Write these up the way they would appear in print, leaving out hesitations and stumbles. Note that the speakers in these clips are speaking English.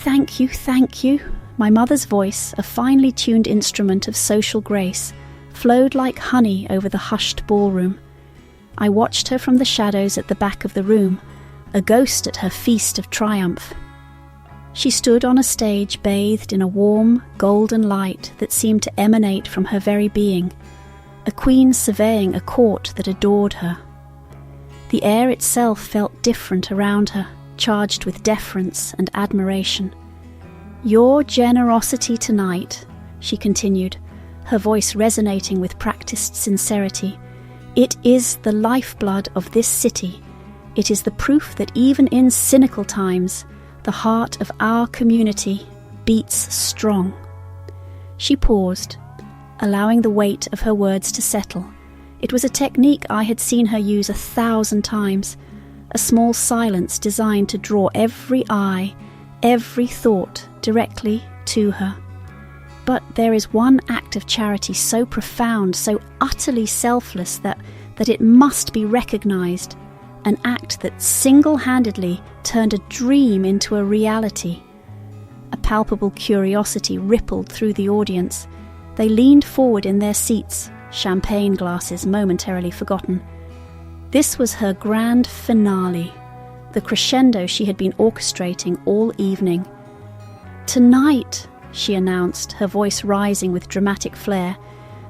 Thank you. My mother's voice, a finely tuned instrument of social grace, flowed like honey over the hushed ballroom. I watched her from the shadows at the back of the room, a ghost at her feast of triumph. She stood on a stage bathed in a warm, golden light that seemed to emanate from her very being, a queen surveying a court that adored her. The air itself felt different around her, charged with deference and admiration. "Your generosity tonight," she continued, her voice resonating with practiced sincerity, "it is the lifeblood of this city. It is the proof that even in cynical times, the heart of our community beats strong." She paused, allowing the weight of her words to settle. It was a technique I had seen her use 1,000 times, a small silence designed to draw every eye, every thought directly to her. But there is one act of charity so profound, so utterly selfless that it must be recognized, an act that single-handedly turned a dream into a reality. A palpable curiosity rippled through the audience. They leaned forward in their seats, champagne glasses momentarily forgotten. This was her grand finale, the crescendo she had been orchestrating all evening. "Tonight," she announced, her voice rising with dramatic flair,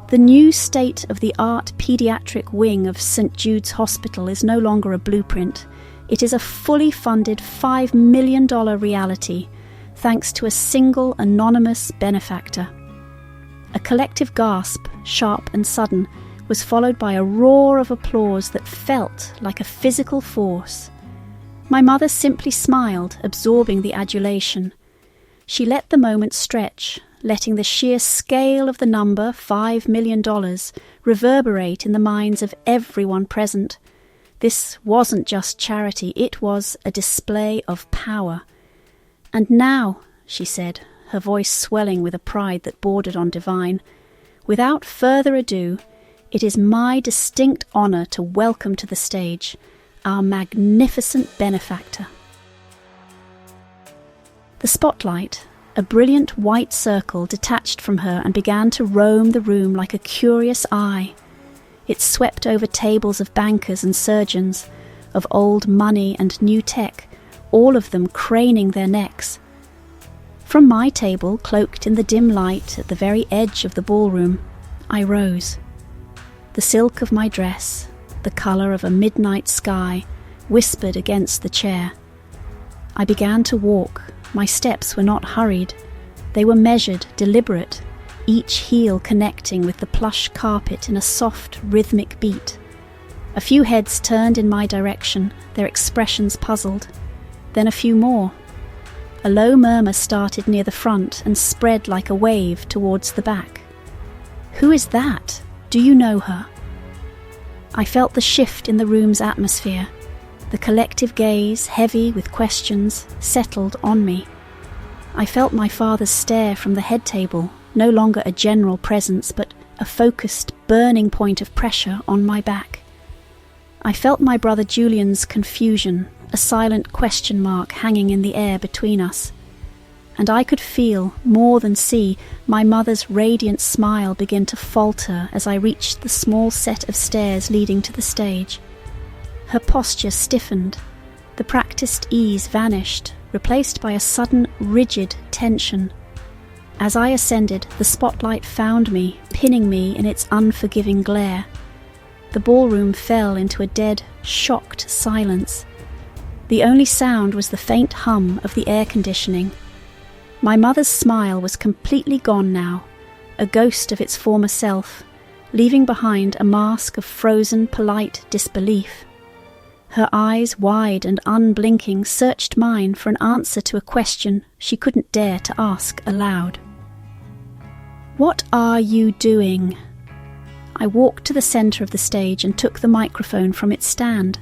"the new state-of-the-art pediatric wing of St. Jude's Hospital is no longer a blueprint. It is a fully funded $5 million reality, thanks to a single anonymous benefactor." A collective gasp, sharp and sudden, was followed by a roar of applause that felt like a physical force. My mother simply smiled, absorbing the adulation. She let the moment stretch, letting the sheer scale of the number, $5 million, reverberate in the minds of everyone present. This wasn't just charity, it was a display of power. "And now," she said, her voice swelling with a pride that bordered on divine, "without further ado, it is my distinct honor to welcome to the stage our magnificent benefactor." The spotlight, a brilliant white circle, detached from her and began to roam the room like a curious eye. It swept over tables of bankers and surgeons, of old money and new tech, all of them craning their necks. From my table, cloaked in the dim light at the very edge of the ballroom, I rose. The silk of my dress, the colour of a midnight sky, whispered against the chair. I began to walk. My steps were not hurried. They were measured, deliberate, each heel connecting with the plush carpet in a soft, rhythmic beat. A few heads turned in my direction, their expressions puzzled. Then a few more. A low murmur started near the front and spread like a wave towards the back. "Who is that? Do you know her?" I felt the shift in the room's atmosphere. The collective gaze, heavy with questions, settled on me. I felt my father's stare from the head table, no longer a general presence, but a focused, burning point of pressure on my back. I felt my brother Julian's confusion, a silent question mark hanging in the air between us. And I could feel, more than see, my mother's radiant smile begin to falter as I reached the small set of stairs leading to the stage. Her posture stiffened. The practiced ease vanished, replaced by a sudden, rigid tension. As I ascended, the spotlight found me, pinning me in its unforgiving glare. The ballroom fell into a dead, shocked silence. The only sound was the faint hum of the air conditioning. My mother's smile was completely gone now, a ghost of its former self, leaving behind a mask of frozen, polite disbelief. Her eyes, wide and unblinking, searched mine for an answer to a question she couldn't dare to ask aloud. "What are you doing?" I walked to the centre of the stage and took the microphone from its stand.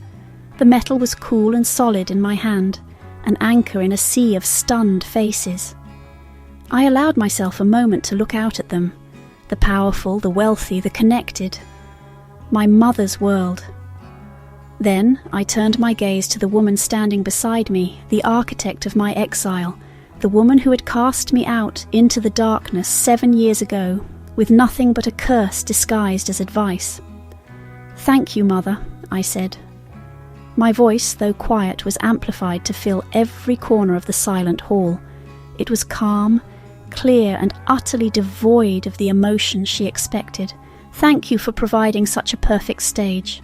The metal was cool and solid in my hand, an anchor in a sea of stunned faces. I allowed myself a moment to look out at them, the powerful, the wealthy, the connected. My mother's world. Then I turned my gaze to the woman standing beside me, the architect of my exile, the woman who had cast me out into the darkness 7 years ago, with nothing but a curse disguised as advice. "Thank you, Mother," I said. My voice, though quiet, was amplified to fill every corner of the silent hall. It was calm, clear, and utterly devoid of the emotion she expected. "Thank you for providing such a perfect stage.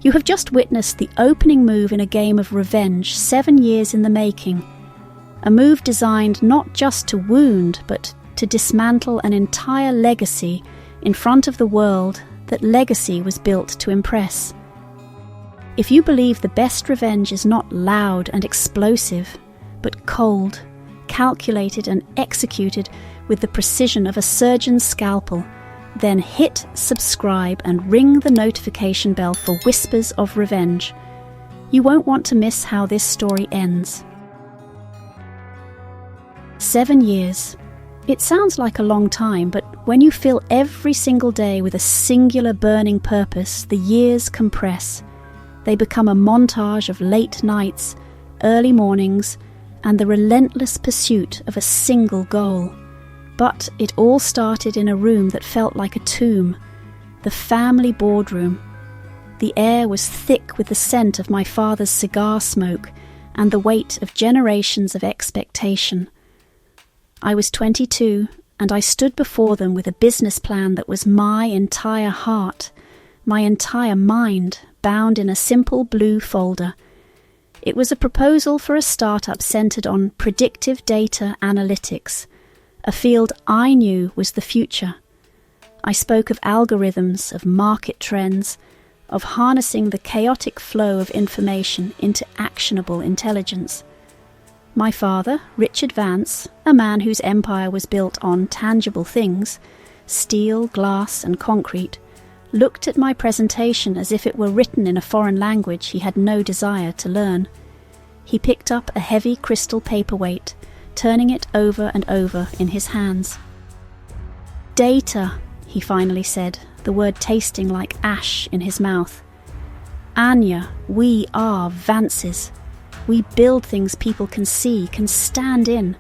You have just witnessed the opening move in a game of revenge 7 years in the making, a move designed not just to wound, but to dismantle an entire legacy in front of the world that legacy was built to impress. If you believe the best revenge is not loud and explosive, but cold, calculated and executed with the precision of a surgeon's scalpel, then hit subscribe and ring the notification bell for whispers of revenge. You won't want to miss how this story ends. 7 years. It sounds like a long time, but when you fill every single day with a singular burning purpose, the years compress. They become a montage of late nights, early mornings, and the relentless pursuit of a single goal. But it all started in a room that felt like a tomb, the family boardroom. The air was thick with the scent of my father's cigar smoke and the weight of generations of expectation. I was 22, and I stood before them with a business plan that was my entire heart, my entire mind, bound in a simple blue folder. It was a proposal for a startup centered on predictive data analytics, a field I knew was the future. I spoke of algorithms, of market trends, of harnessing the chaotic flow of information into actionable intelligence. My father, Richard Vance, a man whose empire was built on tangible things, steel, glass, and concrete, looked at my presentation as if it were written in a foreign language he had no desire to learn. He picked up a heavy crystal paperweight, turning it over and over in his hands. "Data," he finally said, the word tasting like ash in his mouth. "Anya, we are Vances. We build things people can see, can stand in.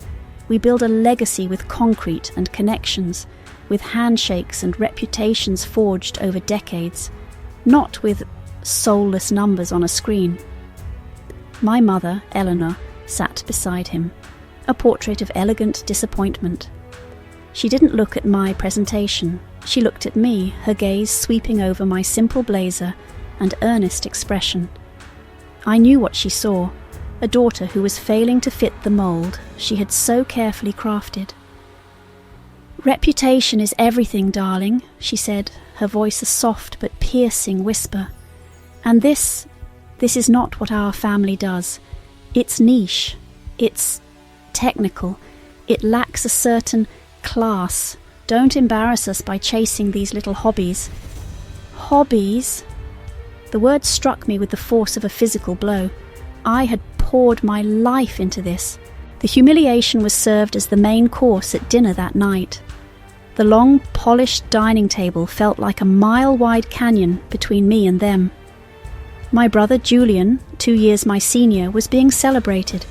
We build a legacy with concrete and connections, with handshakes and reputations forged over decades, not with soulless numbers on a screen." My mother, Eleanor, sat beside him, a portrait of elegant disappointment. She didn't look at my presentation. She looked at me, her gaze sweeping over my simple blazer and earnest expression. I knew what she saw, a daughter who was failing to fit the mould she had so carefully crafted. "Reputation is everything, darling," she said, her voice a soft but piercing whisper. "And this is not what our family does. It's niche. It's technical. It lacks a certain class. Don't embarrass us by chasing these little hobbies." Hobbies? The word struck me with the force of a physical blow. I had poured my life into this. The humiliation was served as the main course at dinner that night. The long, polished dining table felt like a mile-wide canyon between me and them. My brother Julian, 2 years my senior, was being celebrated.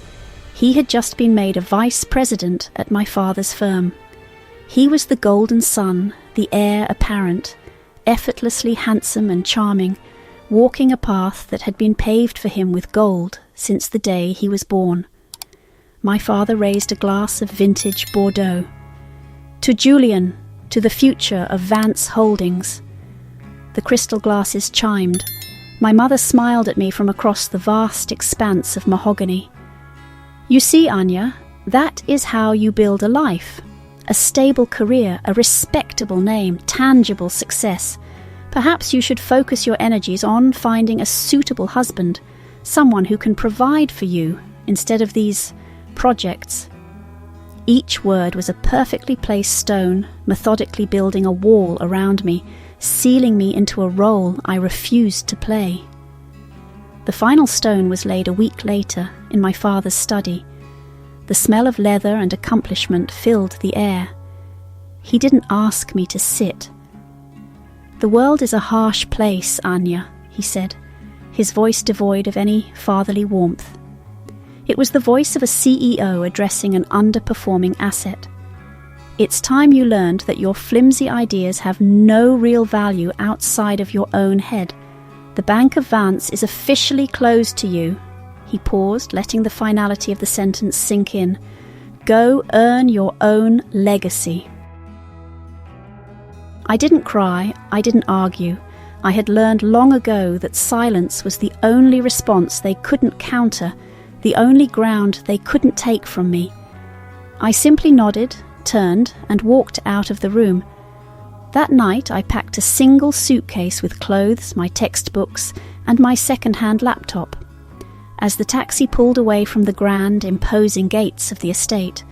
He had just been made a vice president at my father's firm. He was the golden son, the heir apparent, effortlessly handsome and charming, walking a path that had been paved for him with gold since the day he was born. My father raised a glass of vintage Bordeaux. "To Julian, to the future of Vance Holdings." The crystal glasses chimed. My mother smiled at me from across the vast expanse of mahogany. "You see, Anya, that is how you build a life. A stable career, a respectable name, tangible success. Perhaps you should focus your energies on finding a suitable husband, someone who can provide for you instead of these projects." Each word was a perfectly placed stone, methodically building a wall around me, sealing me into a role I refused to play. The final stone was laid a week later in my father's study. The smell of leather and accomplishment filled the air. He didn't ask me to sit. "The world is a harsh place, Anya," he said, his voice devoid of any fatherly warmth. It was the voice of a CEO addressing an underperforming asset. It's time you learned that your flimsy ideas have no real value outside of your own head. The Bank of Vance is officially closed to you. He paused, letting the finality of the sentence sink in. Go earn your own legacy. I didn't cry, I didn't argue. I had learned long ago that silence was the only response they couldn't counter, the only ground they couldn't take from me. I simply nodded, turned, and walked out of the room. That night I packed a single suitcase with clothes, my textbooks, and my second-hand laptop. As the taxi pulled away from the grand, imposing gates of the estate,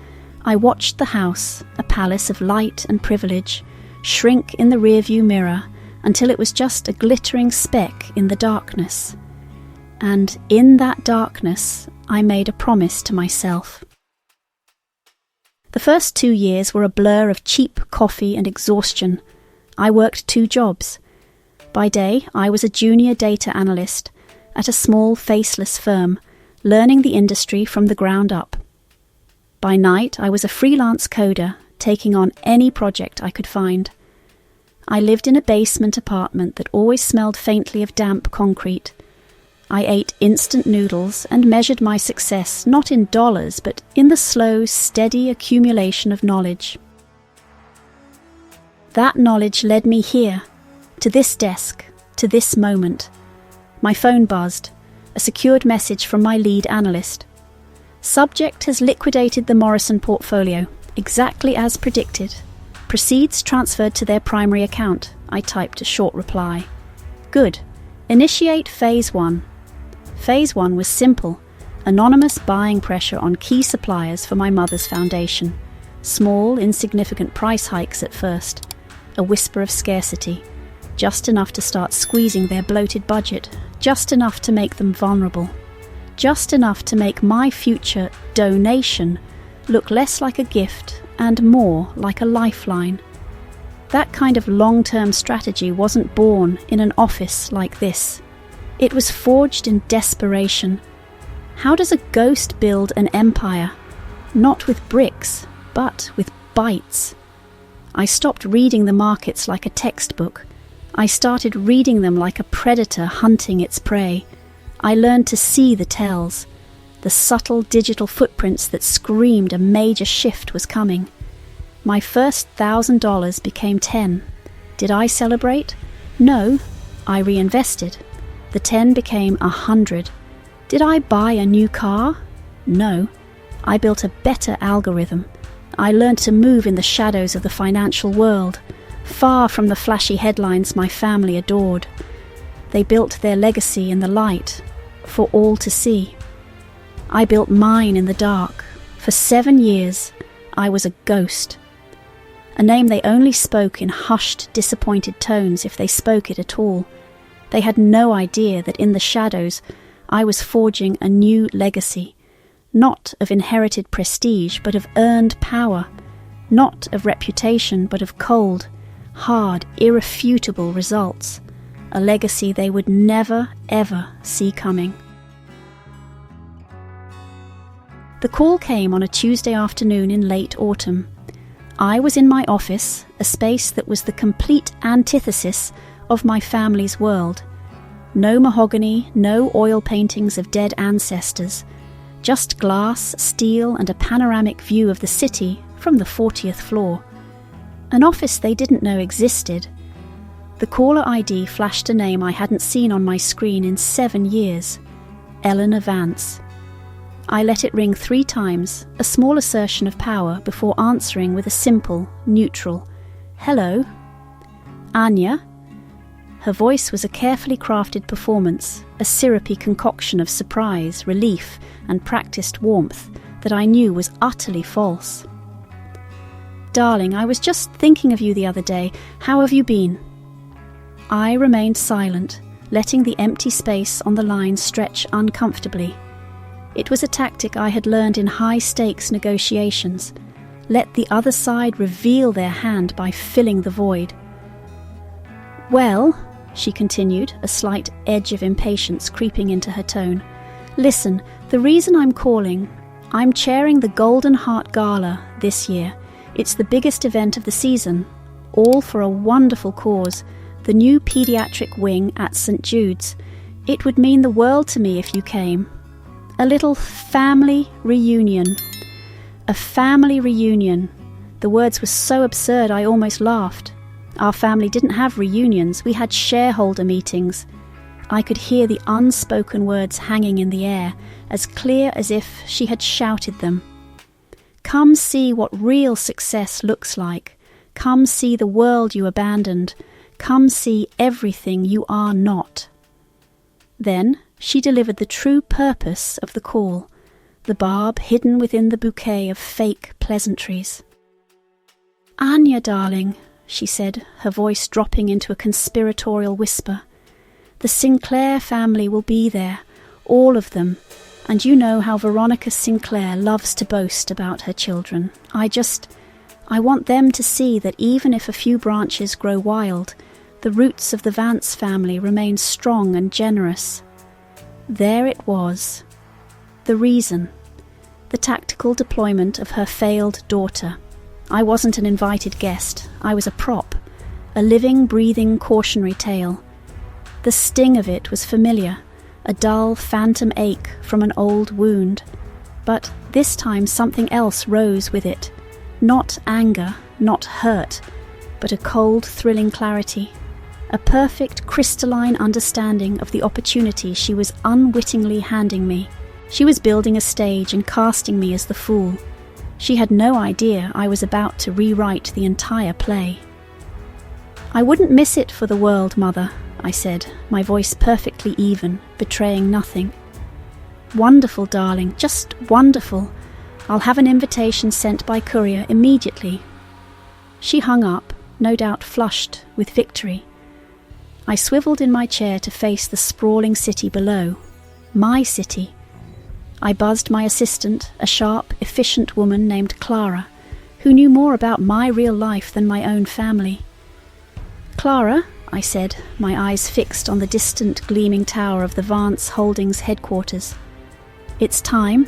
I watched the house, a palace of light and privilege, shrink in the rearview mirror until it was just a glittering speck in the darkness. And in that darkness, I made a promise to myself. The first 2 years were a blur of cheap coffee and exhaustion. I worked 2 jobs. By day, I was a junior data analyst at a small, faceless firm, learning the industry from the ground up. By night, I was a freelance coder, taking on any project I could find. I lived in a basement apartment that always smelled faintly of damp concrete. I ate instant noodles and measured my success not in dollars, but in the slow, steady accumulation of knowledge. That knowledge led me here, to this desk, to this moment. My phone buzzed, a secured message from my lead analyst. Subject has liquidated the Morrison portfolio, exactly as predicted. Proceeds transferred to their primary account. I typed a short reply. Good. Initiate Phase 1. Phase 1 was simple. Anonymous buying pressure on key suppliers for my mother's foundation. Small, insignificant price hikes at first. A whisper of scarcity. Just enough to start squeezing their bloated budget. Just enough to make them vulnerable. Just enough to make my future donation look less like a gift and more like a lifeline. That kind of long-term strategy wasn't born in an office like this. It was forged in desperation. How does a ghost build an empire? Not with bricks, but with bytes. I stopped reading the markets like a textbook. I started reading them like a predator hunting its prey. I learned to see the tells, the subtle digital footprints that screamed a major shift was coming. My first $1,000 became 10. Did I celebrate? No, I reinvested. The 10 became 100. Did I buy a new car? No, I built a better algorithm. I learned to move in the shadows of the financial world, far from the flashy headlines my family adored. They built their legacy in the light, for all to see. I built mine in the dark. For 7 years, I was a ghost. A name they only spoke in hushed, disappointed tones if they spoke it at all. They had no idea that in the shadows I was forging a new legacy, not of inherited prestige, but of earned power, not of reputation, but of cold, hard, irrefutable results, a legacy they would never, ever see coming. The call came on a Tuesday afternoon in late autumn. I was in my office, a space that was the complete antithesis of my family's world. No mahogany, no oil paintings of dead ancestors, just glass, steel, and a panoramic view of the city from the 40th floor. An office they didn't know existed. The caller ID flashed a name I hadn't seen on my screen in 7 years. Anya Vance. I let it ring 3 times, a small assertion of power, before answering with a simple, neutral, "Hello?" "Anya?" Her voice was a carefully crafted performance, a syrupy concoction of surprise, relief, and practiced warmth that I knew was utterly false. "Darling, I was just thinking of you the other day. How have you been?" I remained silent, letting the empty space on the line stretch uncomfortably. It was a tactic I had learned in high-stakes negotiations. Let the other side reveal their hand by filling the void. "Well," she continued, a slight edge of impatience creeping into her tone, "listen, The reason I'm calling, I'm chairing the Golden Heart Gala this year. It's the biggest event of the season, all for a wonderful cause, the new paediatric wing at St. Jude's. It would mean the world to me if you came. A little family reunion. A family reunion. The words were so absurd I almost laughed. Our family didn't have reunions, we had shareholder meetings. I could hear the unspoken words hanging in the air, as clear as if she had shouted them. Come see what real success looks like. Come see the world you abandoned. Come see everything you are not. Then she delivered the true purpose of the call, the barb hidden within the bouquet of fake pleasantries. Anya, darling, she said, her voice dropping into a conspiratorial whisper. The Sinclair family will be there, all of them, and you know how Veronica Sinclair loves to boast about her children. I want them to see that even if a few branches grow wild, the roots of the Vance family remain strong and generous. There it was. The reason. The tactical deployment of her failed daughter. I wasn't an invited guest. I was a prop. A living, breathing cautionary tale. The sting of it was familiar, a dull phantom ache from an old wound. But this time something else rose with it. Not anger, not hurt, but a cold, thrilling clarity. A perfect, crystalline understanding of the opportunity she was unwittingly handing me. She was building a stage and casting me as the fool. She had no idea I was about to rewrite the entire play. I wouldn't miss it for the world, Mother, I said, my voice perfectly even, betraying nothing. Wonderful, darling, just wonderful. I'll have an invitation sent by courier immediately. She hung up, no doubt flushed with victory. I swiveled in my chair to face the sprawling city below. My city. I buzzed my assistant, a sharp, efficient woman named Clara, who knew more about my real life than my own family. Clara, I said, my eyes fixed on the distant gleaming tower of the Vance Holdings headquarters. It's time.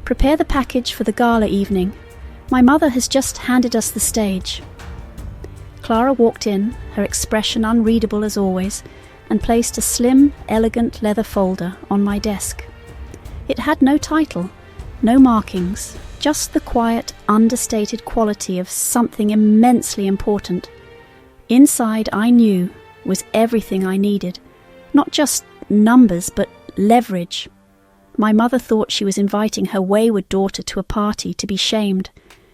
Prepare the package for the gala evening. My mother has just handed us the stage. Clara walked in, her expression unreadable as always, and placed a slim, elegant leather folder on my desk. It had no title, no markings, just the quiet, understated quality of something immensely important. Inside, I knew, was everything I needed. Not just numbers, but leverage. My mother thought she was inviting her wayward daughter to a party to be shamed.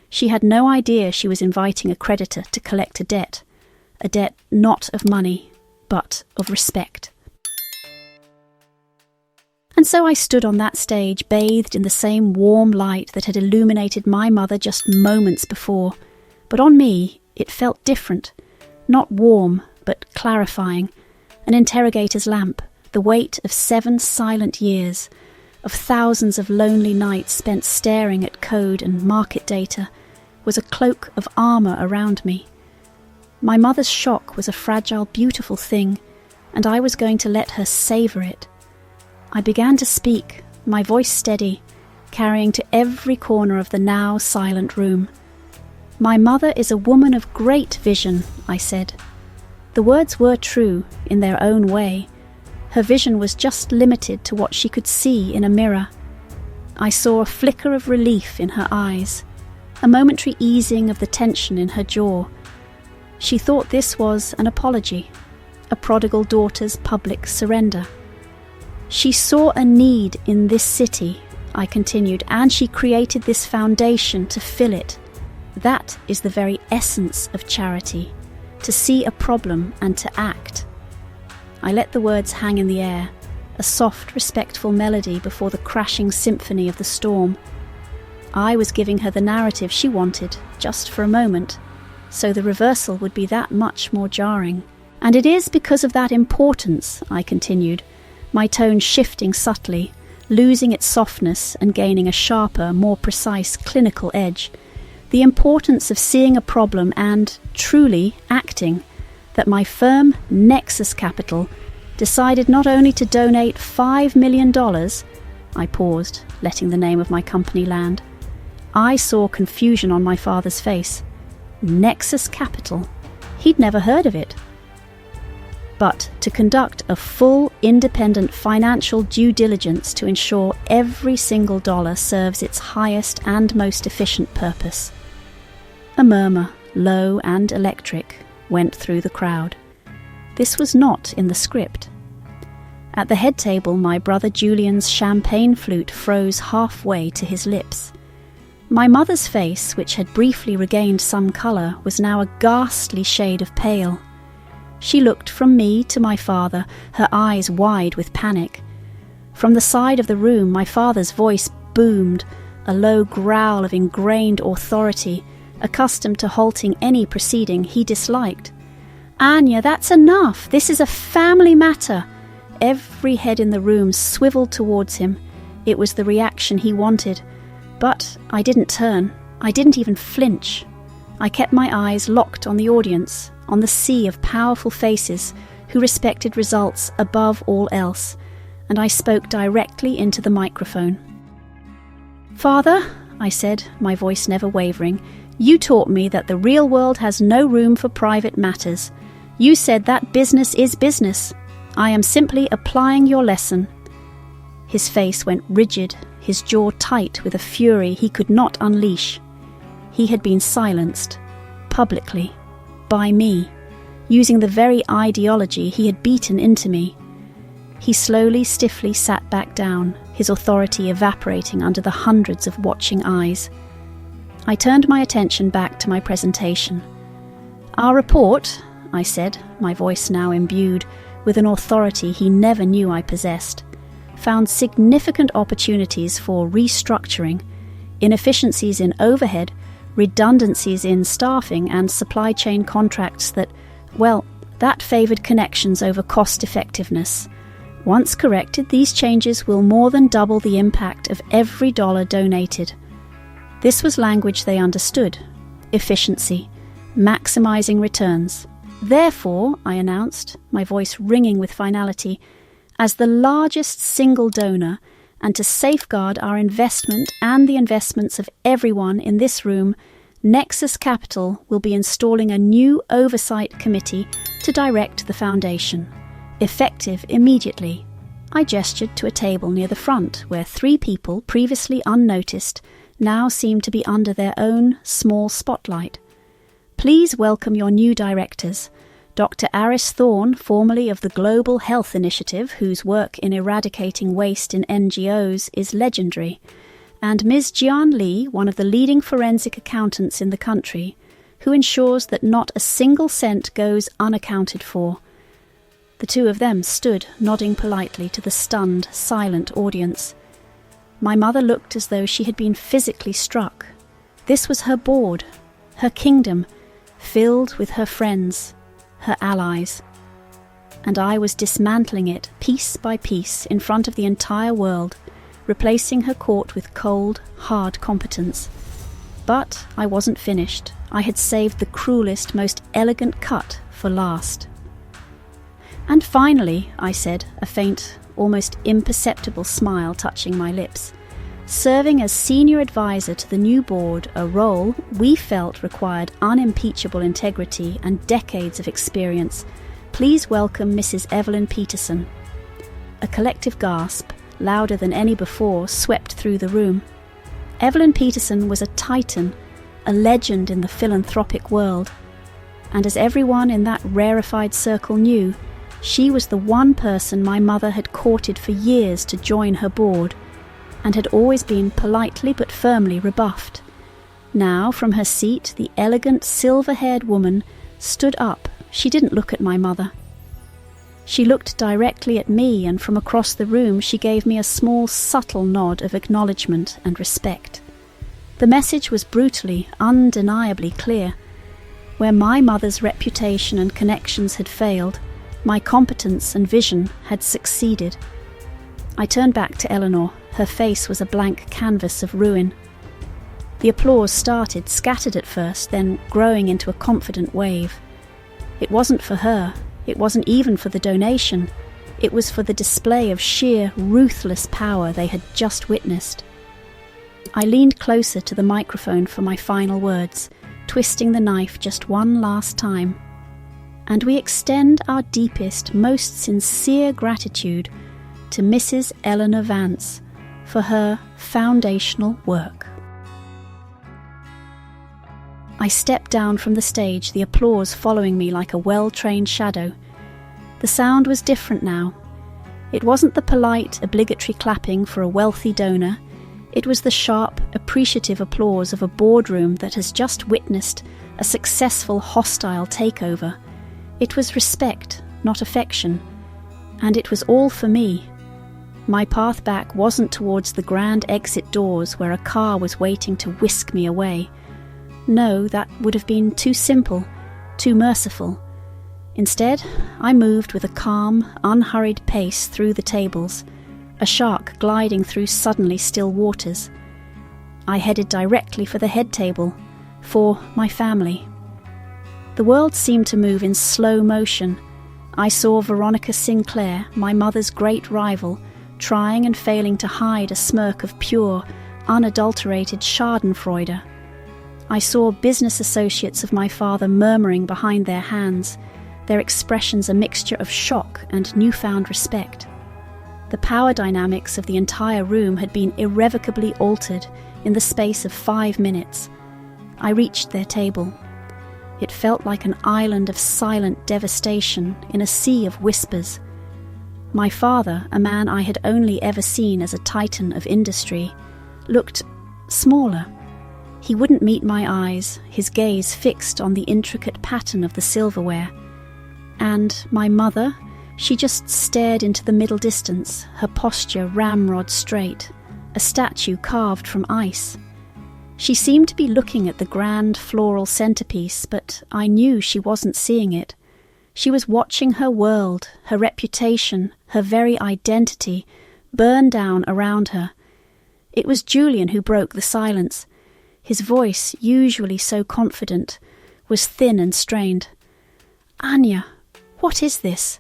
She had no idea she was inviting a creditor to collect a debt not of money, but of respect. And so I stood on that stage, bathed in the same warm light that had illuminated my mother just moments before. But on me, it felt different. Not warm, but clarifying. An interrogator's lamp, the weight of 7 silent years, of thousands of lonely nights spent staring at code and market data, was a cloak of armour around me. My mother's shock was a fragile, beautiful thing, and I was going to let her savour it. I began to speak, my voice steady, carrying to every corner of the now silent room. My mother is a woman of great vision, I said. The words were true, in their own way. Her vision was just limited to what she could see in a mirror. I saw a flicker of relief in her eyes, a momentary easing of the tension in her jaw. She thought this was an apology, a prodigal daughter's public surrender. She saw a need in this city, I continued, and she created this foundation to fill it. That is the very essence of charity, to see a problem and to act. I let the words hang in the air, a soft, respectful melody before the crashing symphony of the storm. I was giving her the narrative she wanted, just for a moment, so the reversal would be that much more jarring. And it is because of that importance, I continued, my tone shifting subtly, losing its softness and gaining a sharper, more precise, clinical edge, the importance of seeing a problem and, truly, acting, that my firm, Nexus Capital, decided not only to donate $5 million, I paused, letting the name of my company land. I saw confusion on my father's face. Nexus Capital. He'd never heard of it. But to conduct a full, independent financial due diligence to ensure every single dollar serves its highest and most efficient purpose. A murmur, low and electric, went through the crowd. This was not in the script. At the head table, my brother Julian's champagne flute froze halfway to his lips. My mother's face, which had briefly regained some colour, was now a ghastly shade of pale. She looked from me to my father, her eyes wide with panic. From the side of the room, my father's voice boomed, a low growl of ingrained authority, accustomed to halting any proceeding he disliked. "Anya, that's enough! This is a family matter!" Every head in the room swiveled towards him. It was the reaction he wanted. But I didn't turn. I didn't even flinch. I kept my eyes locked on the audience, on the sea of powerful faces who respected results above all else, and I spoke directly into the microphone. "Father," I said, my voice never wavering, "you taught me that the real world has no room for private matters. You said that business is business. I am simply applying your lesson." His face went rigid, his jaw tight with a fury he could not unleash. He had been silenced, publicly, by me, using the very ideology he had beaten into me. He slowly, stiffly sat back down, his authority evaporating under the hundreds of watching eyes. I turned my attention back to my presentation. "Our report," I said, my voice now imbued with an authority he never knew I possessed, found significant opportunities for restructuring, inefficiencies in overhead, redundancies in staffing and supply chain contracts that favoured connections over cost effectiveness. Once corrected, these changes will more than double the impact of every dollar donated. This was language they understood. Efficiency. Maximising returns. Therefore, I announced, my voice ringing with finality, as the largest single donor, and to safeguard our investment and the investments of everyone in this room, Nexus Capital will be installing a new oversight committee to direct the foundation, effective immediately. I gestured to a table near the front where 3 people, previously unnoticed, now seemed to be under their own small spotlight. Please welcome your new directors, Dr. Aris Thorne, formerly of the Global Health Initiative, whose work in eradicating waste in NGOs is legendary, and Ms. Jian Li, one of the leading forensic accountants in the country, who ensures that not a single cent goes unaccounted for. The 2 of them stood, nodding politely to the stunned, silent audience. My mother looked as though she had been physically struck. This was her board, her kingdom, filled with her friends, her allies. And I was dismantling it piece by piece in front of the entire world, replacing her court with cold, hard competence. But I wasn't finished. I had saved the cruelest, most elegant cut for last. "And finally," I said, a faint, almost imperceptible smile touching my lips, "serving as senior advisor to the new board, a role we felt required unimpeachable integrity and decades of experience, please welcome Mrs. Evelyn Peterson." A collective gasp, louder than any before, swept through the room. Evelyn Peterson was a titan, a legend in the philanthropic world. And as everyone in that rarefied circle knew, she was the one person my mother had courted for years to join her board, and had always been politely but firmly rebuffed. Now, from her seat, the elegant, silver-haired woman stood up. She didn't look at my mother. She looked directly at me, and from across the room she gave me a small, subtle nod of acknowledgement and respect. The message was brutally, undeniably clear. Where my mother's reputation and connections had failed, my competence and vision had succeeded. I turned back to Eleanor. Her face was a blank canvas of ruin. The applause started, scattered at first, then growing into a confident wave. It wasn't for her. It wasn't even for the donation. It was for the display of sheer, ruthless power they had just witnessed. I leaned closer to the microphone for my final words, twisting the knife just one last time. And we extend our deepest, most sincere gratitude to Mrs. Anya Vance for her foundational work. I stepped down from the stage, the applause following me like a well-trained shadow. The sound was different now. It wasn't the polite, obligatory clapping for a wealthy donor. It was the sharp, appreciative applause of a boardroom that has just witnessed a successful hostile takeover. It was respect, not affection. And it was all for me. My path back wasn't towards the grand exit doors where a car was waiting to whisk me away. No, that would have been too simple, too merciful. Instead, I moved with a calm, unhurried pace through the tables, a shark gliding through suddenly still waters. I headed directly for the head table, for my family. The world seemed to move in slow motion. I saw Veronica Sinclair, my mother's great rival, trying and failing to hide a smirk of pure, unadulterated schadenfreude. I saw business associates of my father murmuring behind their hands, their expressions a mixture of shock and newfound respect. The power dynamics of the entire room had been irrevocably altered in the space of 5 minutes. I reached their table. It felt like an island of silent devastation in a sea of whispers. My father, a man I had only ever seen as a titan of industry, looked smaller. He wouldn't meet my eyes, his gaze fixed on the intricate pattern of the silverware. And my mother, she just stared into the middle distance, her posture ramrod straight, a statue carved from ice. She seemed to be looking at the grand floral centerpiece, but I knew she wasn't seeing it. She was watching her world, her reputation, her very identity, burn down around her. It was Julian who broke the silence. His voice, usually so confident, was thin and strained. "Anya, what is this?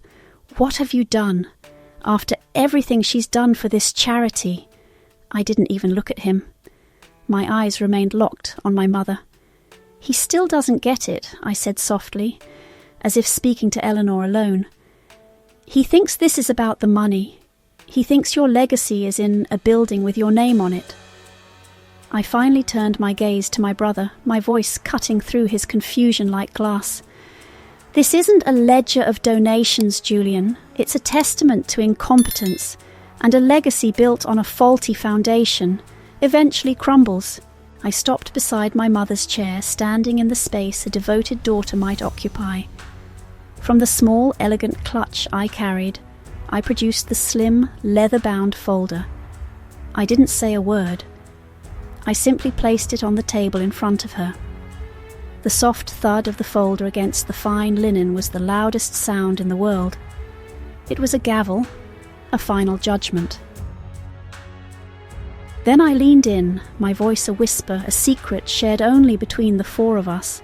What have you done? After everything she's done for this charity." I didn't even look at him. My eyes remained locked on my mother. "He still doesn't get it," I said softly, as if speaking to Eleanor alone. "He thinks this is about the money. He thinks your legacy is in a building with your name on it." I finally turned my gaze to my brother, my voice cutting through his confusion like glass. "This isn't a ledger of donations, Julian. It's a testament to incompetence, and a legacy built on a faulty foundation eventually crumbles." I stopped beside my mother's chair, standing in the space a devoted daughter might occupy. From the small, elegant clutch I carried, I produced the slim, leather-bound folder. I didn't say a word. I simply placed it on the table in front of her. The soft thud of the folder against the fine linen was the loudest sound in the world. It was a gavel, a final judgment. Then I leaned in, my voice a whisper, a secret shared only between the 4 of us,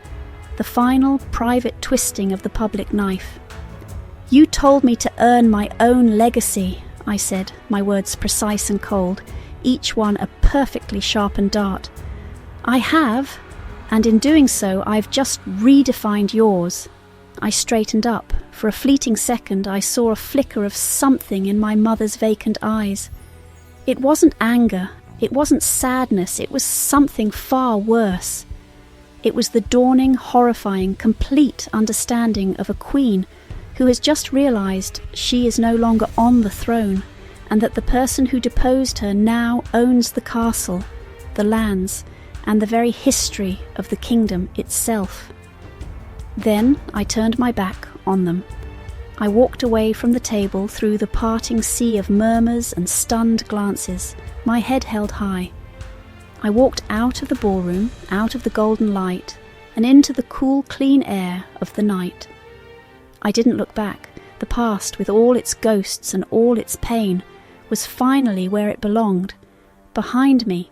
the final, private twisting of the public knife. "You told me to earn my own legacy," I said, my words precise and cold, each one a perfectly sharpened dart. "I have, and in doing so I've just redefined yours." I straightened up. For a fleeting second I saw a flicker of something in my mother's vacant eyes. It wasn't anger, it wasn't sadness, it was something far worse. It was the dawning, horrifying, complete understanding of a queen who has just realized she is no longer on the throne, and that the person who deposed her now owns the castle, the lands, and the very history of the kingdom itself. Then I turned my back on them. I walked away from the table through the parting sea of murmurs and stunned glances, my head held high. I walked out of the ballroom, out of the golden light, and into the cool, clean air of the night. I didn't look back. The past, with all its ghosts and all its pain, was finally where it belonged, behind me.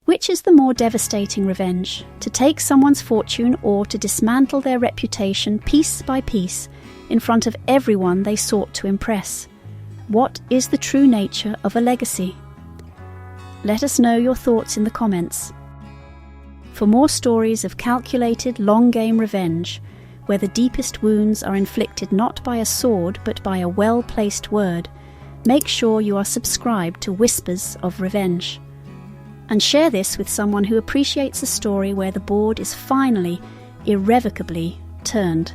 Which is the more devastating revenge, to take someone's fortune or to dismantle their reputation piece by piece in front of everyone they sought to impress. What is the true nature of a legacy? Let us know your thoughts in the comments. For more stories of calculated long-game revenge, where the deepest wounds are inflicted not by a sword but by a well-placed word, make sure you are subscribed to Whispers of Revenge. And share this with someone who appreciates a story where the board is finally, irrevocably turned.